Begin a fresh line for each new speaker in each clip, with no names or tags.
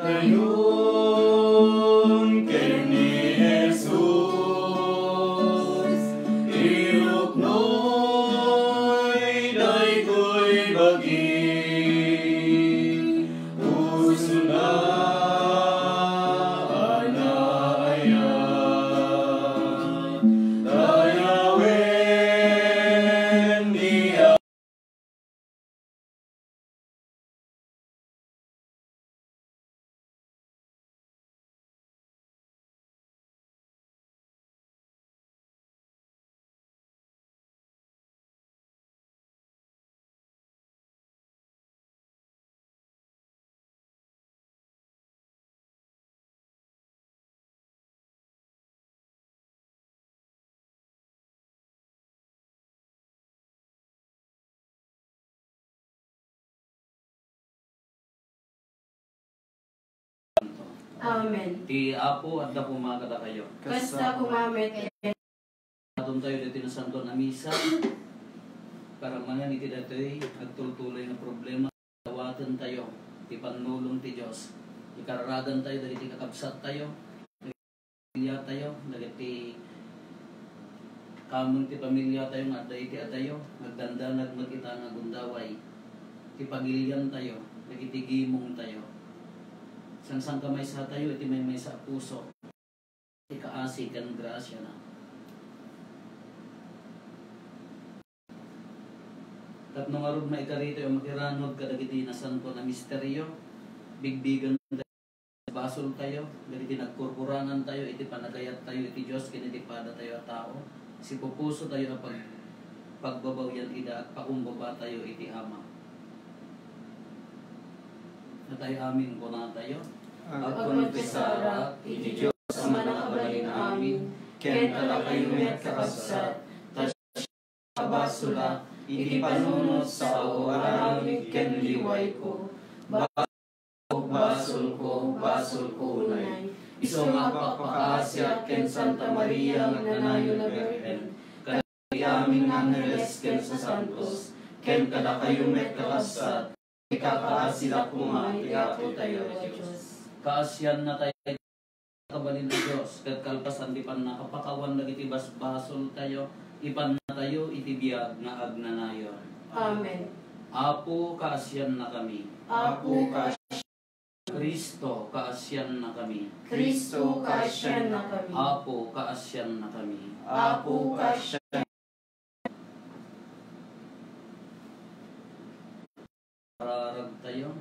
Intayon ken ni Jesus, iruknoy daytoy bagi, puso na anaya, dayawen niya.
Amen.
Ti Apo at dako makada kayo.
Kasta kumamet
Atong tayo dito na santo na misa. Para mga niti datoy nagtultuloy na problema. Tawatan tayo. Ti panulong ti Diyos. Ikararagan tayo dali ti kakabsat tayo. Pamilya tayo. Dali ti kamong ti pamilya tayo. Nga dahi ti atayo. Nagdandanag magkita nga gundaway. Ti pagilian tayo. Nagitigimong tayo. Sang kamay sa tayo, iti may sa puso. Ikaasi kan grasya na. Tapno nga rin maikarito yung makiranod kadagiti na santo na misteryo. Bigbigan tayo, basol tayo, ganiti nagkurkurangan tayo, iti panagayat tayo, iti Diyos, kinitipada tayo at tao. Si pupuso tayo na pagbabaw yan ida at pakumbaba tayo, iti Ama. Na tayo amin ko na tayo.
Agkonfesara, iti Diyos sa manakabalin amin, ken kalakayumet kakabsat, tasya iti panunot sa aramid ken liway ko, basol ko unay, iso mapapakaasya ken Santa Maria Magnanayo na Birhen, kadagiti aming angeles ken sa santos, ken kalakayumet kakabsat, ikakaasila kumati apo tayo Diyos.
Kaasyan na tayo kabalin ng Diyos, kat kalpasan di pan nakapakawan na iti basbasol tayo, ipan na tayo itibiyag na agnanayon.
Amen.
Apo, kaasyan na kami.
Apo, kaasyan.
Kristo, kaasyan na kami.
Kristo, kaasyan na kami.
Apo, kaasyan na kami.
Apo, kaasyan.
Pararag tayo.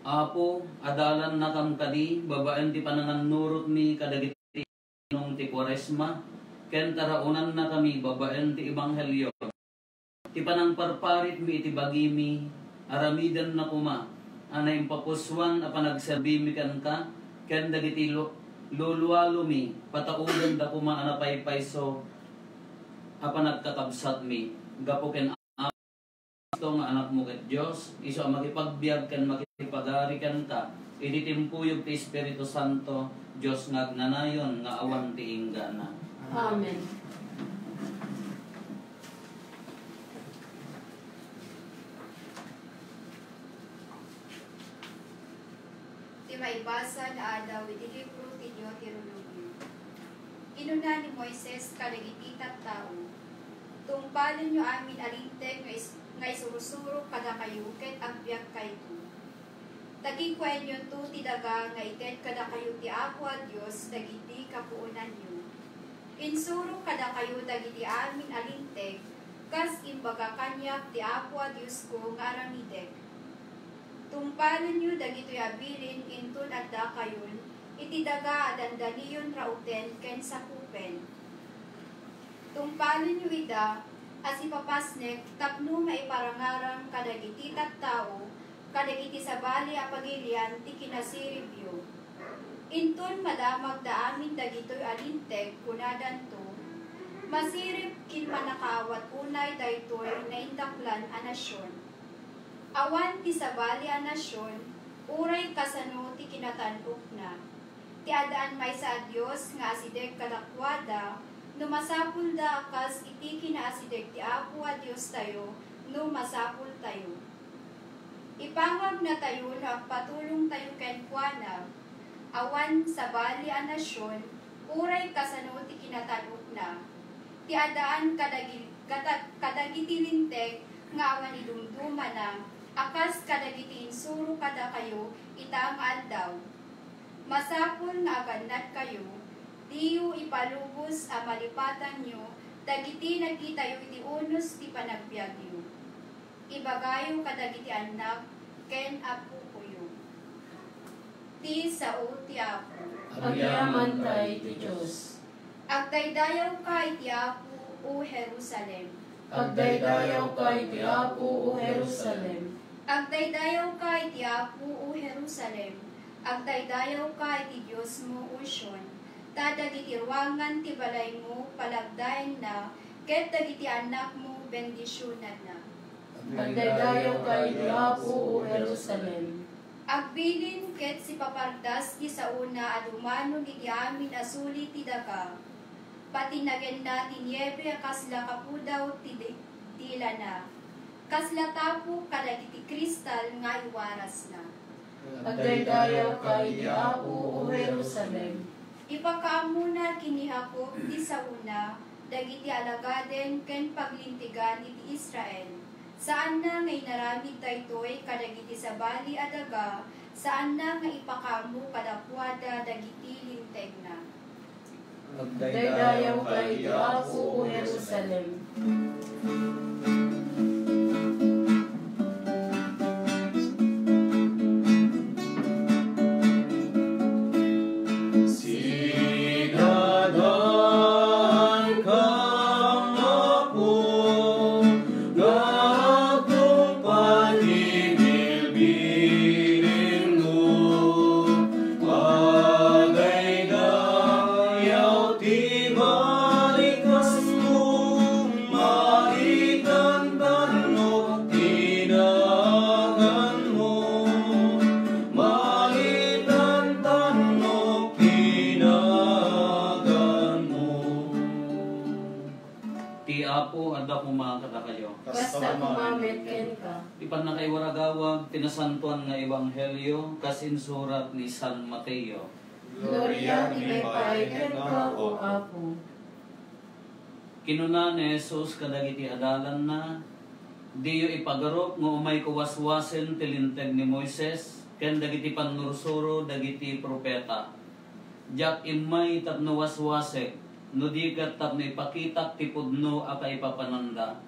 Apo, adalan na kam kadi, babaen ti panangan nurot mi kadagiti nung ti Quaresma, ken taraunan na kami, babaen ti Ebanghelyo. Ti panang parparit mi iti bagi mi, aramidan na kuma, anay papuswan a panagserbi mi kan ka, ken dagiti luluwalo mi, pataudan da kuma anapaypayso, a panagkakabsat mi, gapo ken ito nga anak mo ket Diyos, iso ang makipagbiag kan makipagari kan ka, ititimpuyog ti Espiritu Santo, Diyos nga agnanayon, nga awan ti inggana.
Amen.
Ti maibasa na adaw iti libro ti Deuteronomio. Inuna ni Moises kadagiti tattao, tungpalin nyo amin alinteg nga isurusuro kada kayo ket agbyag kayto. Tagikwen nyo to ti daga nga ited kada kayo ti Apo a Dios dagiti kapuunan nyo. Insuro kada kayo dagiti amin alinteg kas imbaga kanyak ti Apo a Dios ko nga aramideg. Tungpalin nyo dagitoy abilin intun adda kayon iti daga adandaniyon rauten ken sakupen. Tungpalin nyo ida as ipapasnek tapno maiparangarang kadagiti tattao kadagiti sabali a pagilian ti kinasiribyo. Intun madamag da amin dagitoy alinteg kunadan to, masirip kin manakawat unay daytoy na indaklan a nasyon. Awan ti sabali a nasyon, uray kasano ti kinatanok na. ti adaan may sa Dios nga asideg kadakwada, no masapul da kas iti kinaasideg ti Apo a Dios tayo, no masapul tayo. Ipangag na tayo na patulong tayo kenkwana, awan sa bali a nasyon, uray kasano ti kinatanok na. Ti adaan kadagiti linteg nga awan idumduma na, akas kadagiti insuro kada kayo itang aldaw. Masapul nga agannat kayo, diyo ipalubos a malipatan nyo, dagiti nagkitayo iti unos ti panagbiagyo. Ibagayo kadagiti anak, ken apo kuyo. Ti sao ti Apo.
Agyaman tay ti Diyos.
Agdaydayaw ka iti Apo o Jerusalem.
Agdaydayaw ka iti Apo o Jerusalem.
Agdaydayaw ka iti Apo o Jerusalem. Agdaydayaw ka iti Diyos mo o Sion. Dagiti ruangan ti balay mo palagdayan na, ket dagiti anak mo bendisyonan na.
Agdaydayaw ka iti Apo o Jerusalem.
Agbilin ket si papardas ti sauna adumanon iti amin asuli ti daga. Pati nagenda ti niebe kasla kapudaw ti dila na. Kasla tapo kadagiti kristal nga iwaras na.
Agdaydayaw ka iti Apo o Jerusalem.
Ipakaamuna kinihakop ti sauna dagiti alagaden ken paglintigan iti Israel. Saan na ngay naramid daytoy kadagiti sa bali adaga, saan na nga ipakamu kadakwada dagiti linteg na.
Agdaydayaw ka iti Apo o Jerusalem. Basta kumamit ken ka.
Ipan na kay waragawag, tinasantuan nga ebanghelyo, kasinsurat ni San Mateo.
Gloria ni Pay ken ka o Apo.
Kinuna ni Jesus kadagiti adalan na, diyo ipagarop nga umay kuwaswasen tilinteg ni Moises, ken dagiti panursuro dagiti propeta. Jak imay tapno waswasek, no di kat tapno ipakitak ti pudno aka ipapananda.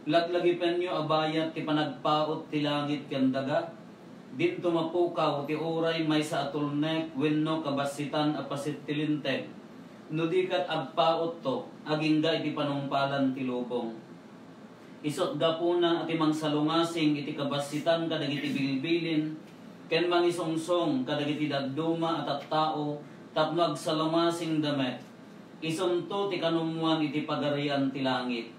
Laglagi penyo abayat ti panagpaot ti langit ken daga. Dito mapukaw ti oray may sa atulnek wenno kabasitan apasit ti linteg. No di kat agpaot to, agingga iti panungpalan ti lubong. Isot gapuna ati mangsalungasing iti kabasitan kadagiti bilbilin, ken mangisungsong kadagiti dadduma at tao, tapno agsalumasing damet. Isumto ti kanumuan iti pagarian ti langit.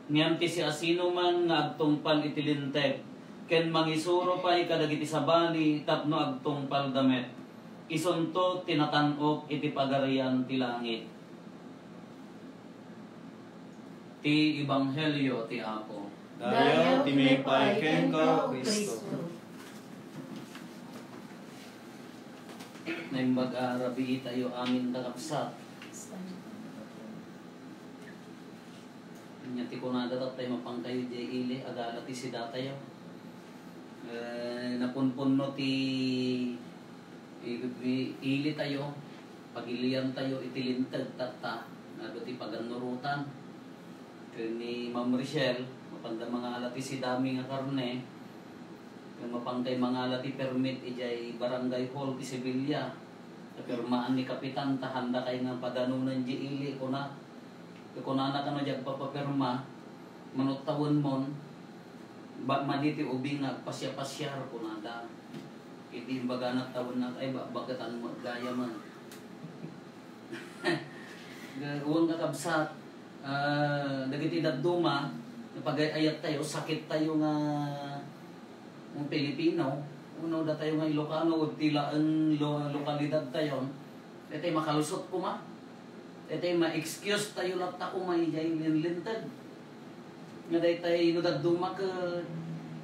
Ngem ti si asino man nga agtungpal iti linteg, ken mangisuro pay kadagiti sabali tapno agtungpal damet. Isunto tinatan-ok iti pagarian ti langit. Ti ebanghelyo ti Apo.
Dayaw ti may pay ken ka, Kristo.
Naimbaga rabi tayo amin takapsat. Nyati ko na datat tayo mapangkayo di ili agala ti sida tayo. Napunpun no ti ili tayo, pagilian tayo itilintag tata, nado ti paganurutan. Ni Ma'am Richelle, mapanda mga alati si dami nga karne, yung mapangkay mga alati permit ijay barangay hall ti Sevilla. Kapirmaan ni Kapitan, tahanda kayo nga paganunan di ili ko na. Kung anak ka na dyan papapirma, manutawon mon, maditi ubing pasya-pasyar ko na da. Iti imbaga na tawon na ay bakit ano gaya man. Uwang kakabsat, dagiti dadduma, pag-ayat tayo, sakit tayo nga Pilipino, uno da tayo nga Ilocano, o tila ang lokalidad tayo, Daytoy makalusot ko ma. Daytoy ma-excuse tayo lang ta ko maijay linlintag. Nga daytoy no daduma ka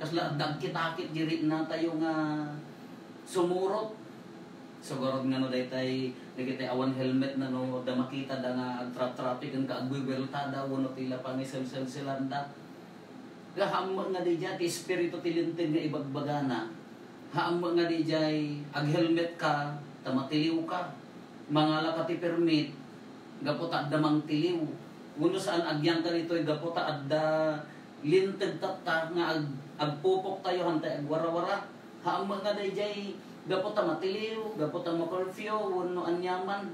kasla dagkitakit diri na tayo nga sumurot. Siguro nga no daytoy dagitay awan helmet na no da makita da nga traffic ang kaagwibeltada wono tila pangisel-sel silanda. Gaham nga di ti espiritu tilintig nga ibagbagana. Haam nga di jay ag helmet ka tamatiliw ka. Mangala ka ti permit gapota adda mang tiliw. Uno saan agyang ka nito'y gapota adda linteg tatta nga agpupok tayo hantay agwara-wara. Haam nga di jay gapota matiliw, gapota ma-curfew, uno anyaman.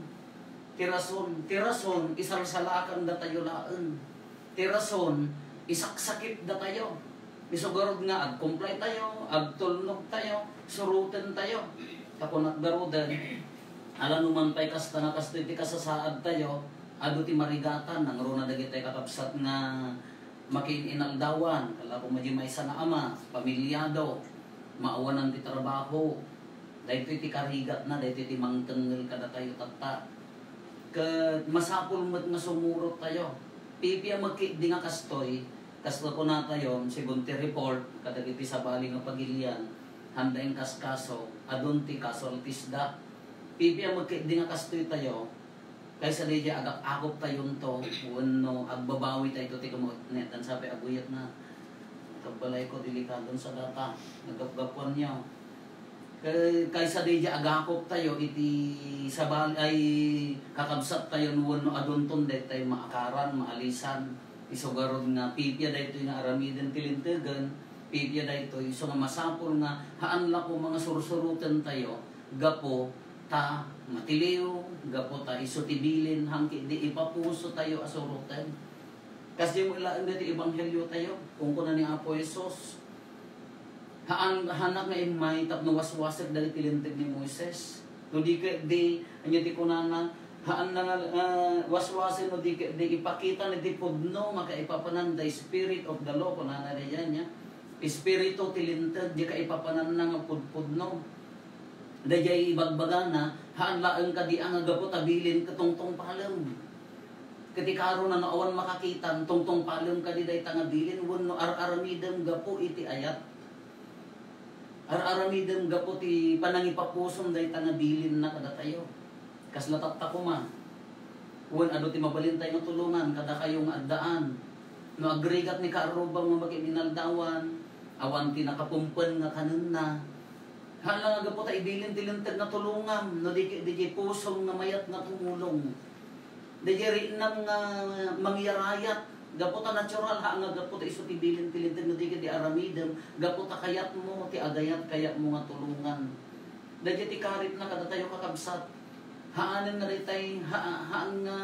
Tirason, isalsalakan da tayo laan. Tirason, isaksakit da tayo. Misugurod nga, ag-comply tayo, ag-tulnog tayo, surutin tayo. Takunat garudan, alam naman pa'y kasta nga kasto iti kasasaad tayo, ado ti marigatan, nang runa dagitay kakapsat nga makiinaldawan, kala kung medyo may isa na ama, pamilyado, maawanan ti trabaho, dahil iti karigat na, dahil iti mangtengel kada tayo tata. Masapul mo't nga sumurot tayo. Pipi ang magkik di nga kastoy, kasto ko na tayo, sigunti report, kadagiti sa bali nga pagilian, handa yung kaskaso, adun ti kasoltisda. Pipi ang magkik di nga kastoy tayo, kaysa di dya agak-agop tayo to, uno, agbabawi tayo ti kamunetan, sabi aguyat na, kabalay ko delikadon sa data, nagapgapuan niya. Kaysa di dya agakop tayo, iti sabal ay kakabsat tayo nuwan no adunton dahil tayo maakaran, maalisan. Isugarod nga, pipya dahil ito nga aramiden tilintigan, pipya dahil ito, iso nga masapol nga, haan la ko mga sursurutan tayo, gapo, ta, matiliw, gapo ta, isutibilin, hangki, di ipapuso tayo asurutan. Kasi mo ilaan dito ibanghelyo tayo, kung kuna ni Apo Jesus, hanak nga imay tapno waswasag dali tilintig ni Moises. No di anya ti kunana haan na waswasin no di ipakita ni ti pudno nga kaipapanan the spirit of the law kunana diyan nya. Espiritu tilintig di kaipapanan na nga pudpudno. Dayay ibagbagana haan laeng kadi ang agapot abilin katungtong palem. Ketikaro na naawan makakitan tungtong palem kadi day tangabilin wenno ar-aramidem gapo iti ayat. Ar-aramidem gapo ti panangipapusom day tanabilin na kada tayo. Kaslatat ta ko ma. Wen ado ti mabalintay nga tulungan kada kayo nga addaan. No agregat ni kaarubang nga magiminaldawan, awan ti nakapumpen nga kanunna. Hala nga gapo ta ibilin ti linteg nga tulungan, no di pusom nga mayat nga tumulong. Di rinam nga mangyarayat. Gaputa natural ha nga gaputa iso tibilin tilintag no di aramidem gaputa kayat mo ti agayat kayat mo nga tulungan. Dagiti ti karit na kada tayo kakabsat. Haanen nga ditay haan nga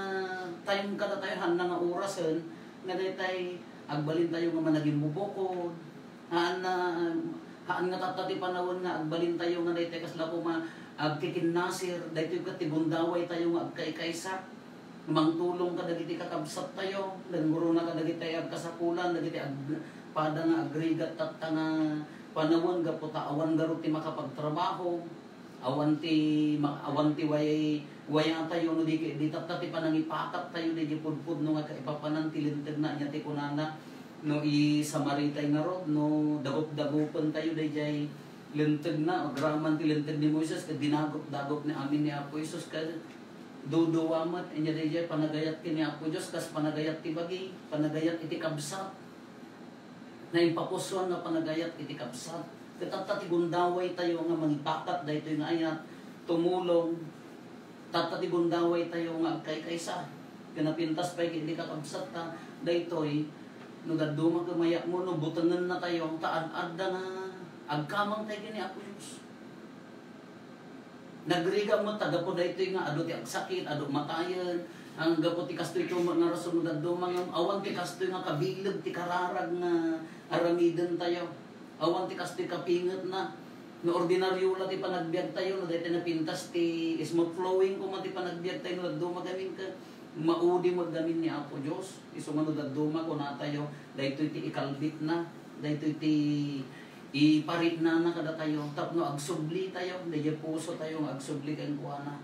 time kada tayo han nga orasen nga ditay agbalin tayo nga managing muboko. Haan nga tatati panawon nga agbalin tayo nga ditay kasla ko agkikinnasir daytoy ket ti bundaway tayo nga agkaykaysa. Mangtulong ka dagiti kakabsat tayo, danguro na ka dagiti ag kasapulan, dagiti pada nga agregat tatta nga panawon gaputa awan garo ti makapagtrabaho, awan ti wayang tayo no di tatta ti panangipakat tayo di pudpud no nga kaipapanan ti linteg na nya ti kunana no i Samaritay nga rod no dagop-dagopen tayo dayjay linteg na agraman ti linteg ni Moises ket dinagop-dagop ni amin ni Apo Jesus ka duduwamat inya dayjay panagayat kini Apo Dios kas panagayat ti bagi panagayat iti kabsat na impapuson nga panagayat iti kabsat ketata ti gundaway tayo nga mangipakat daytoy nga ayat tumulong tata ti gundaway tayo nga agkaykaysa kinapintas pay iti kakabsat ta daytoy no daduma kamaya mo no butangen na tayo taad-adda nga agkamang tayo kini Apo Dios. Nagriga mo tagapo daytoy nga ado ti agsakit, ado matayen, ang gapo ti kastoy tumo nga rason dadto mga awan ti kastoy nga kabileg ti kararag nga aramiden tayo. Awan ti kastoy kapinget na no ordinaryo la ti panagbiag tayo no daytoy napintas ti smooth flowing ko man ti panagbiag tayo no dadto magamin ka maudi magamin ni Apo Dios. Isu man no dadto ko na tayo daytoy ti ikalbit na, daytoy ti iparit na kada tayo tapno agsubli tayo dayjay puso tayo agsubli kay kuana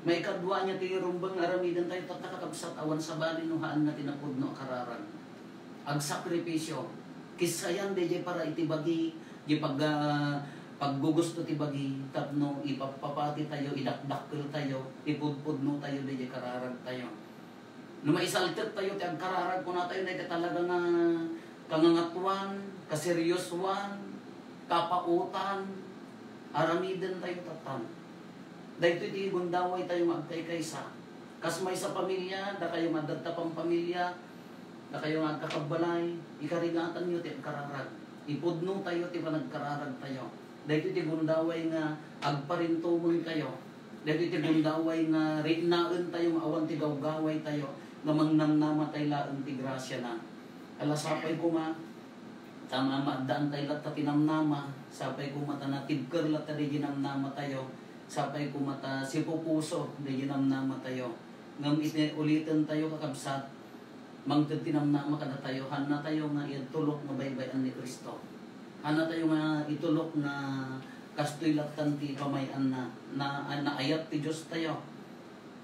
May kadwa niya ti rumbang aramidan tayo tatakakabsat awan sa bali nuhaan na tinapod no kararan. Ag sakripisyo. Kisayan de para itibagi di paggugusto ti bagi tapno ipapapati tayo idakdakkel tayo ipudpudno tayo de kararag tayo. No maisaltet tayo ti agkararag ko na tayo na talaga nga kangangatuan, kaseryoswan, kapautan, aramidan tayo tatan. Dahito iti gundaway tayo magkay-kaysa. Kas may sa pamilya, da kayo madagta pang pamilya, da kayo magkakabalay, ikarigatan nyo ti kararag. Ipudno tayo ti panagkararag tayo. Dahito iti gundaway nga agparintumon kayo. Dahito iti gundaway nga rinaan tayo, awan ti gawgaway tayo, nga mangnamnamatay laan ti grasya na. Alasapay ko ma, tama maadaan tayo lat tinamnama, sapay ko mata natibker lat di ginamnama tayo, sapay ko mata sipupuso di ginamnama tayo. Ngam ulitin tayo kakabsat, mangtid tinamnama kada tayo, hana tayo nga itulok nga baybayan ni Kristo. Hana tayo nga itulok nga kastoy latan ti pamayan na ayat ti Diyos tayo,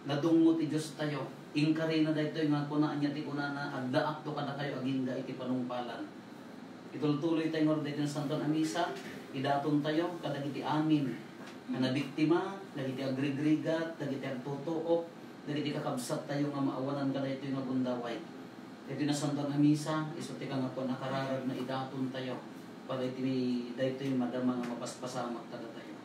nadungo ti Diyos tayo. Ingkari na dahito yung nga kunaan niya ti kunana agdaak to kada kayo aginda iti panungpalan. Itultuloy tayo nga dahito ng Santo na Misa, idaton tayo kada iti amin na nabiktima, dagiti agrigrigat, dagiti agtutuok, dagiti kakabsat tayo nga maawanan kada ito yung gundaway. Dahito na Santo na Misa, iso ti ka nga po nakararag na idaton tayo para iti dahito yung madama nga mapaspasamak kada tayo.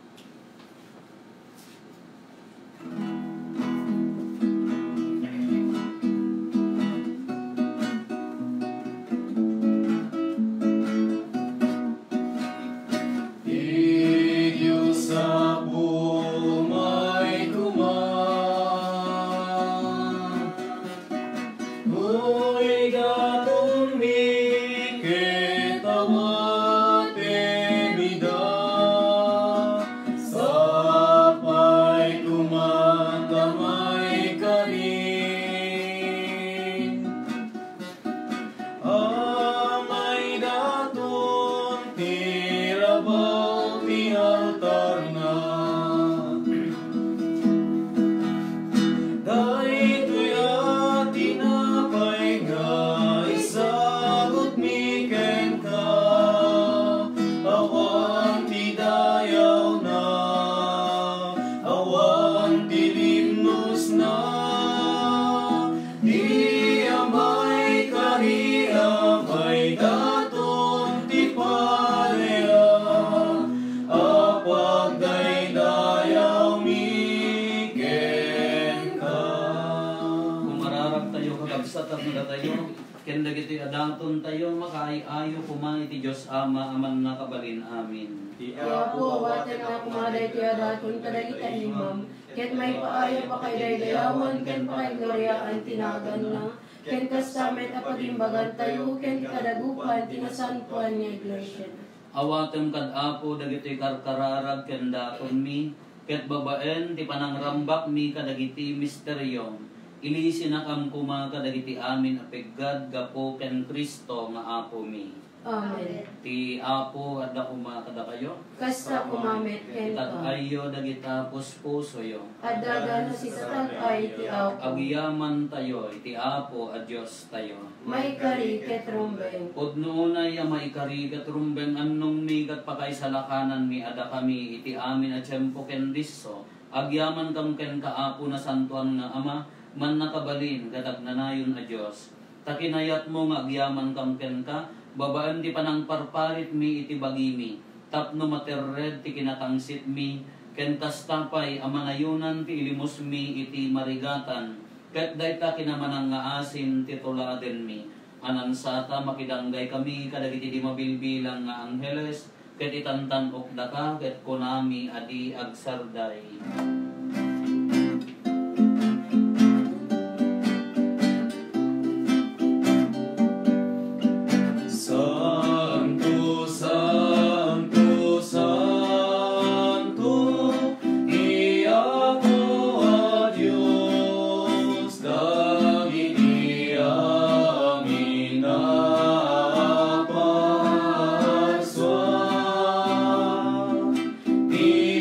Ken dagiti adaton tayo makaayo kumain ti Dios Ama amang nakabalin. Amin.
Ti
Apo waten na kumaday ti adaton kadagiti imam. Ken may paayo pa kay daydayawan ken pa kay gloryaan tinagan na. Ken kastamet apagimbagan tayo ken kadagupan tinasanpuan niya iglesia.
Awatem kad Apo dagiti karkararag ken daton mi ket babaen ti panangrambak mi kadagiti misteryo. Ilisin na kam kuma kadagiti amin apeggad gapo ken Kristo nga Apo mi.
Amen.
Ti Apo adda kuma kada kayo.
Kasta kumamet ken ka.
Tag-ayo dagita puspusoyo.
Addaga no si tatag-ay ti Apo.
Agyaman tayo iti Apo a Dios tayo.
May kari ket rumbeng.
Pudno unay a maikari ket rumbeng annong mi ket pakay salakanan mi ada kami iti amin a tiempo ken disso. Agyaman kam ken ka Apo na santuan nga Ama. Man nakabalin kadag nanayon a Dios takinayat mo nga agyaman kam ken ka babaan ti panang parparit mi iti bagimi tapno materred ti kinatangsit mi ken kastapay a manayunan ti ilimos mi iti marigatan ket dayta kinamanang nga asin ti tuladen mi anansata makidanggay kami kadagiti di mabilbilang nga angheles ket itantan okda ka ket kunami adi agsarday.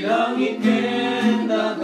Langit kenda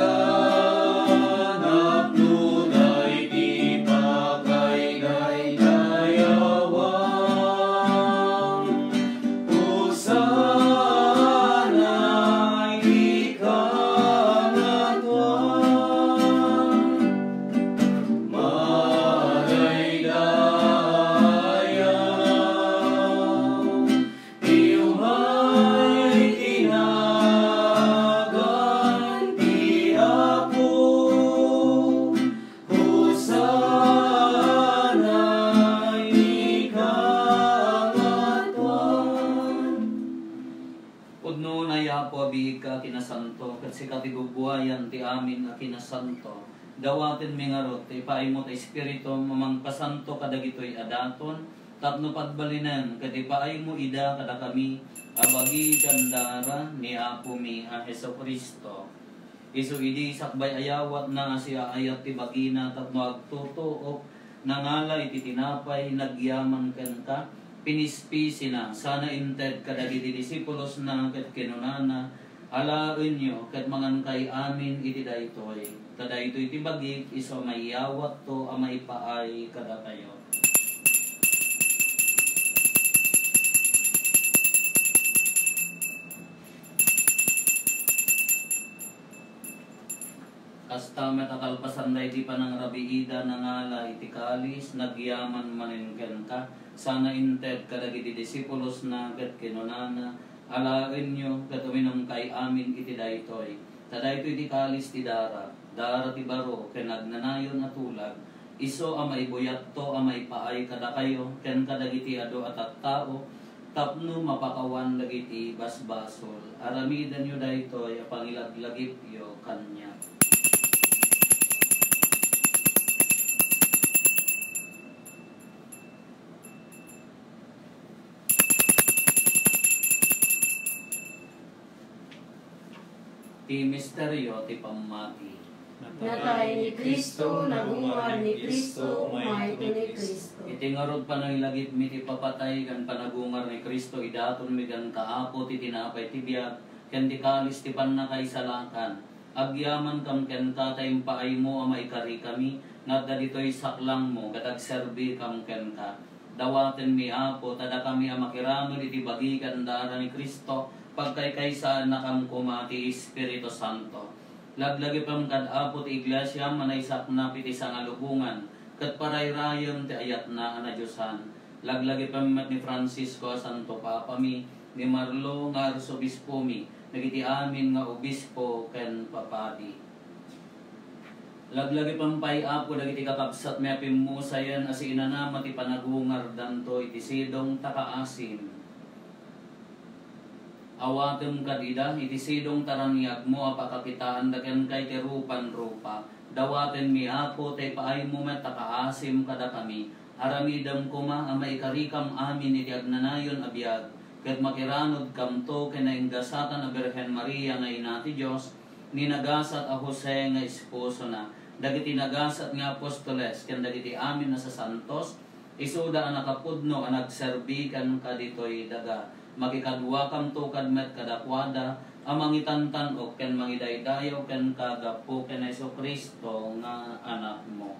si katigubuayan ti amin a kinasanto. Dawaten mi ngarot ti paimo ti espiritu mamangkasanto kadagitoy adaton tapno pagbalinan ket paimo ida kada kami abagi kandara ni Apo mi a Hesukristo. Isu idi sakbay ayawat na siya ayat ti bagina tapno agtutuok nangala iti tinapay nagyaman ken ka pinispisi na sana inted kadagiti disipulos na ket kinunana alaen nyo ket mangan kay amin iti daytoy kadaytoy iti bagik iso mayawat to a maipaay kada kayo. Kasta metatalpasan na iti panangrabiida na ngala iti kalis, nagyaman manengken ka, sana inted kadagiti disipulos na ket kinunana, alaen nyo ket uminom kay amin iti daytoy. Tadaytoy iti kalis ti dara ti baro, ken nagnanayon at tulag, iso a maibuyat to a maipaay kada kayo, ken kadagiti ado at tao, tapno mapakawan dagiti basbasol. Aramidan nyo daytoy a pangilaglagip yo kanya. Ti misteryo ti pamati.
Natay ni Kristo, nagungar ni Kristo, umayto ni Kristo.
Iti ngarod panangilagip mi ti papatay kan panagungar ni Kristo idaton mi kan kaapo ti tinapay ti biag ken ti kalis ti pannakaisalakan. Agyaman kam ken tatay paay mo a maikari kami ngada ditoy saklang mo ket agserbi kam ken ka. Dawaten mi Apo tada kami a makiramid iti bagi kandara ni Kristo pagkaykaysaan na kam kumati Espiritu Santo. Laglagi pam kad Apo ti iglesia manaysak na piti sa ngalubungan ket parayrayon ti ayat na anadyosan. Laglagi pam met ni Francisco Santo Papa mi ni Marlo nga arsobispo mi nagiti amin nga obispo ken papadi. Laglagi pam pay Apo dagiti kakabsat mi apimusayan as inanama ti panagungar danto iti sidong takaasim. Awatem kadida iti sidong taraniag mo apakakitaan daken kay terupan rupa. Dawaten mi Apo tay paay mo met takaasim kada kami. Aramidam kuma a maikarikam amin iti agnanayon a biag. Ket makiranod kam to kinainggasatan a Birhen Maria nga ina ti Dios ni nagasat a Jose nga esposo na. Dagiti nagasat nga apostoles ken dagiti amin na sa santos isuda a nakapudno a nagserbi kan kaditoy daga. Makikadwa kam to kadmet kadakwada amangitantan o ken mangidaydayaw ken kagapo ken Hesukristo nga anak mo.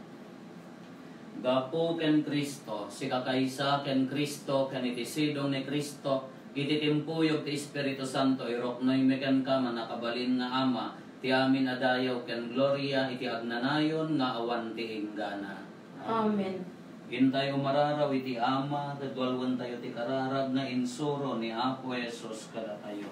Gapo ken Kristo, si kakaysa ken Kristo ken iti sidong ni Kristo, iti timpuyog ti Espiritu Santo iroknoy meken ka manakabalin nga Ama, ti amin adayaw ken gloria iti agnanayon nga awan ti inggana.
Amen.
Gintay umararaw iti Ama, kadwalwan tayo ti kararag na insuro ni Apo Jesus kada tayo.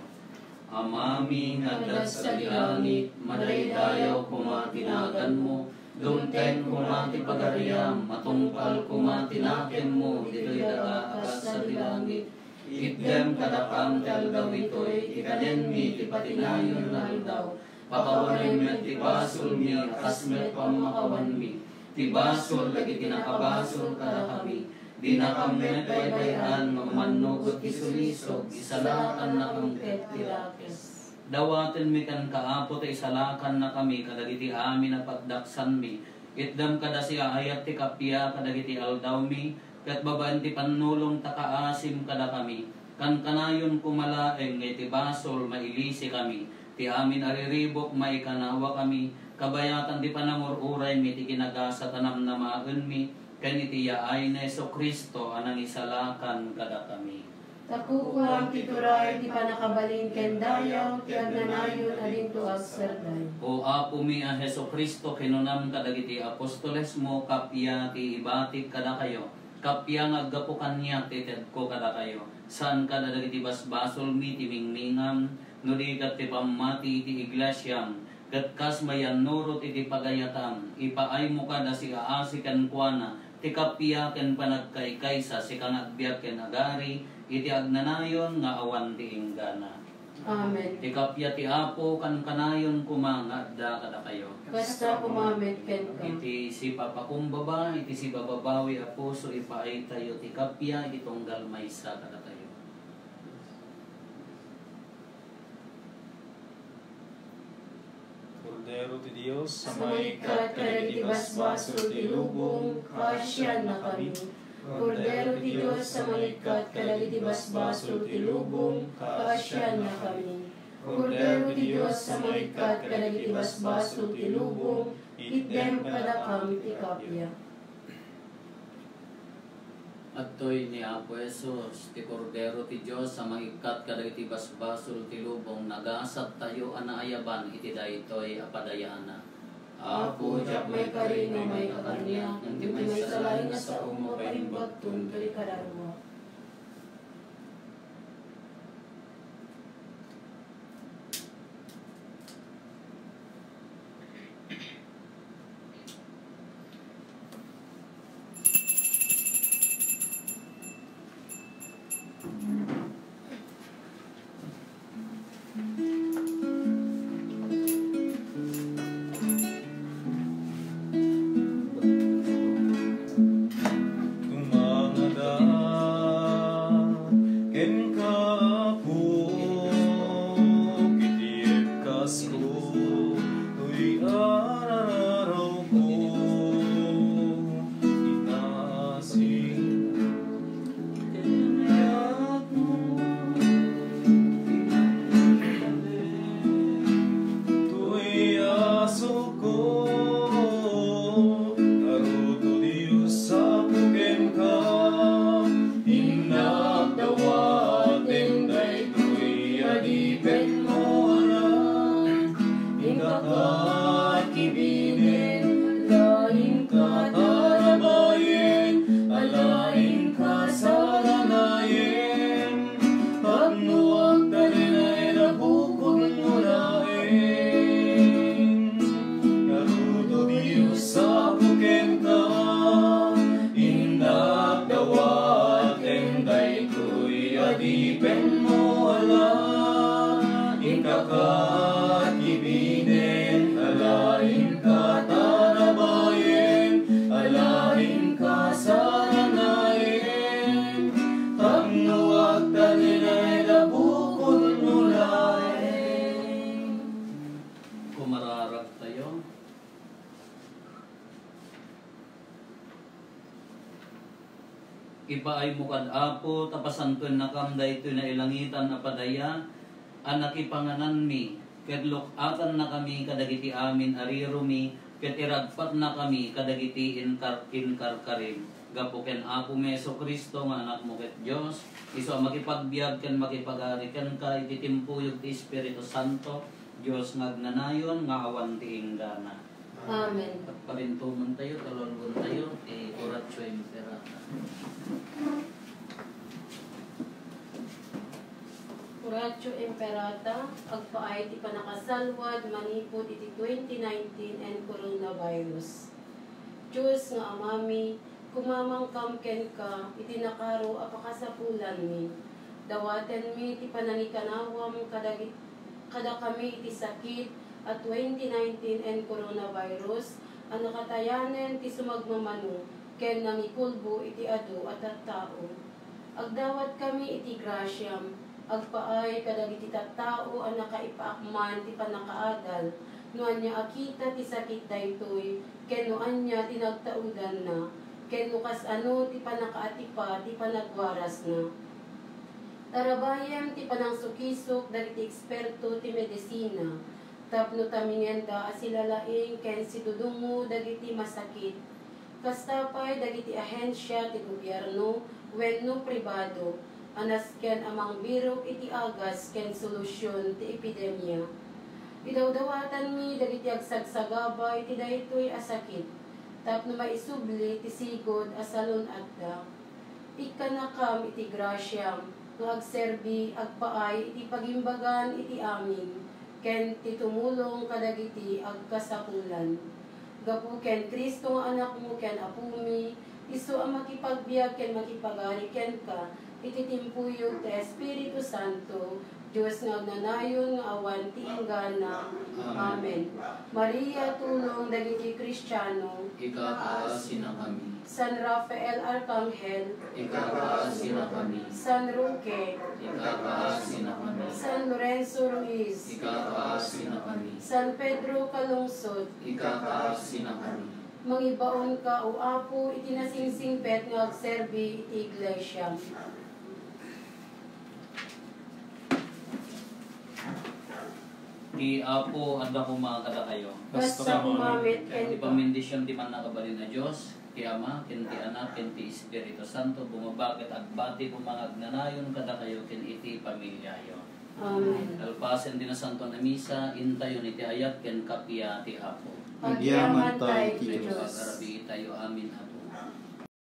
Amami nga sa langit, madaydayaw kumatinagan mo, dumten kumati pagariam, matungpal kumatinaken mo, dito'y dagaakas sa langit. Itgem kadakam tel daw ito'y, ikaden mi ti patinayon na daw, pakawanin met ti basol mi, akas met pamakawan mi. Tibasol lagi tinakabasol kada kami, di na kami baybayan, mamannugot isulisog, isalakan na kangket tilakes. Dawaten mi kan kaapo ti isalakan na kami, kadagiti amin na pagdaksan mi, itdam kada siya ayat ti kapya, kadagiti aldaw mi, kat babaan ti panulong takaasim kada kami, kan kanayon kumalaeng, ti basol mailisi kami, ti amin ariribok maikanawa kami, kabayatan di panangururay mi ti kinagasa tanam na maen mi ken iti yaay na Hesukristo anang isalakan kada kami.
Takukulang tituray ti panakabalin ken dayaw ti agnanayon adinto agserday.
O Apo mi a Hesukristo kinunam kadagiti apostoles mo kapya ti ibatik kada kayo. Kapya nga aggapo kanya ti tedko kada kayo. Saan kada dagiti basbasol mi ti mingmingam no di kat ti pamati ti iglesyam. Ket kas mayan nurot iti pagayatan, ipaay mo kada si aasi ken kuana, ti kapya ken panagkaykaysa si kang agbiag ken agari, iti agnanayon nga awan ti inggana.
Amen.
Ti kapya ti Apo kan kanayon kumangadda kada kayo.
Basta kumamit ken ka.
Iti si papakumbaba, iti si bababawi apuso ipaay tayo ti kapya, iti tunggal maysa kada kayo.
Kordero ti Dios,
Sa maikat kadagiti basbaso ti lubong, kasyan na kami. Kordero ti Diyos sa maikat kadagiti basbaso ti lubong, kasyan na kami. Kordero ti Diyos sa maikat kadagiti basbaso ti lubong, itdem kadakam ti kapya.
Adtoy ni Apo Jesus, ti Kordero ti Dios sa maikat kadagiti basbasol ti lubong, nagasat tayo anaayaban iti daytoy apadayana.
Apo, jak may karino may kakarniya, hindi may salain na sa umo paimbag tuntoy kararwa.
Kumararag tayo. Ipaay mo kad Apo, tapasanton na kam daytoy na ilangitan na padaya, anak ipanganan mi, kedlok atan na kami kadagiti amin arirumi, ket iragpat na kami kadagiti inkarkarim. Gapo ken Apo Meso Kristo nga anak mo ket Dios, iso makipagbiag ken makipagari ken ka iti timpuyog ti Espiritu Santo, Dios ngagnanayon nga awan ti inggana.
Amen.
Parintuman tayo, talongon tayo, Oratio Imperata.
Oratio Imperata, agpaay ti panakasalwad, manipod iti 2019 and coronavirus. Diyos nga amami, kumamang kamken ka, iti nakaro apakasapulan mi. Dawaten mi ti panangikanawam kada kami iti sakit, at 2019 and coronavirus, ang nakatayanen ti sumagmamano, ken nangikulbo iti adu at tao. Agdawat kami iti grasyam, agpaay kadagiti tattao ang nakaipaakman ti panakaadal, noan niya akita ti sakit daytoy, ken noan niya tinagtaudan na, ken nukas ano ti panakaatipa ti panagwaras na. Tarabayam ti panangsukisok dagiti eksperto ti medisina, tapno tamingenda asilalaing ken sidudungo dagiti masakit. Kastapay dagiti ahensya ti gobyerno wenno pribado, anas ken amang birok iti agas ken solusyon ti epidemya. Idawdawatan mi dagiti agsagsagabay ti daytoy asakit, tapno maisubli ti sigod asalon adda. Ikanakam iti grasyam, nga agserbi agpaay iti pagimbagan iti amin, ken ti tumulong kadagiti agkasapulan. Gapu ken Kristo nga anak mo ken apumi, isu ang makipagbiag ken makipagari ken ka, iti timpuyog ti Espiritu Santo, Diyos nga agnanayon nga awan tiinggana. Amen. Maria tulong dagiti Kristiyano.
Ikakaasin na kami.
San Rafael Arcangel.
Ikakaasin na kami.
San Roque.
Ikakaasin na kami.
San Lorenzo Ruiz.
Ikakaasin na kami.
San Pedro Calungsod.
Ikakaasin na kami.
Mangibaon ka o Apo iti nasingsingpet nga agserbi iti iglesia.
Di Apo anda ko mga kada kayo.
Basta kumamit
Di
ken
pamindisyon di man nakabalin na Diyos, ti Ama, ken ti Anak, ken ti Espiritu Santo, bumabagit agbati ko mga agnanayon kada kayo, ken iti pamilyayo.
Amen.
Alpasen din na Santo na Misa, intayon iti ayat, ken kapya ti Apo.
Pagyaman tayo ti
May
Diyos.
pag-arabi tayo, amin Apo.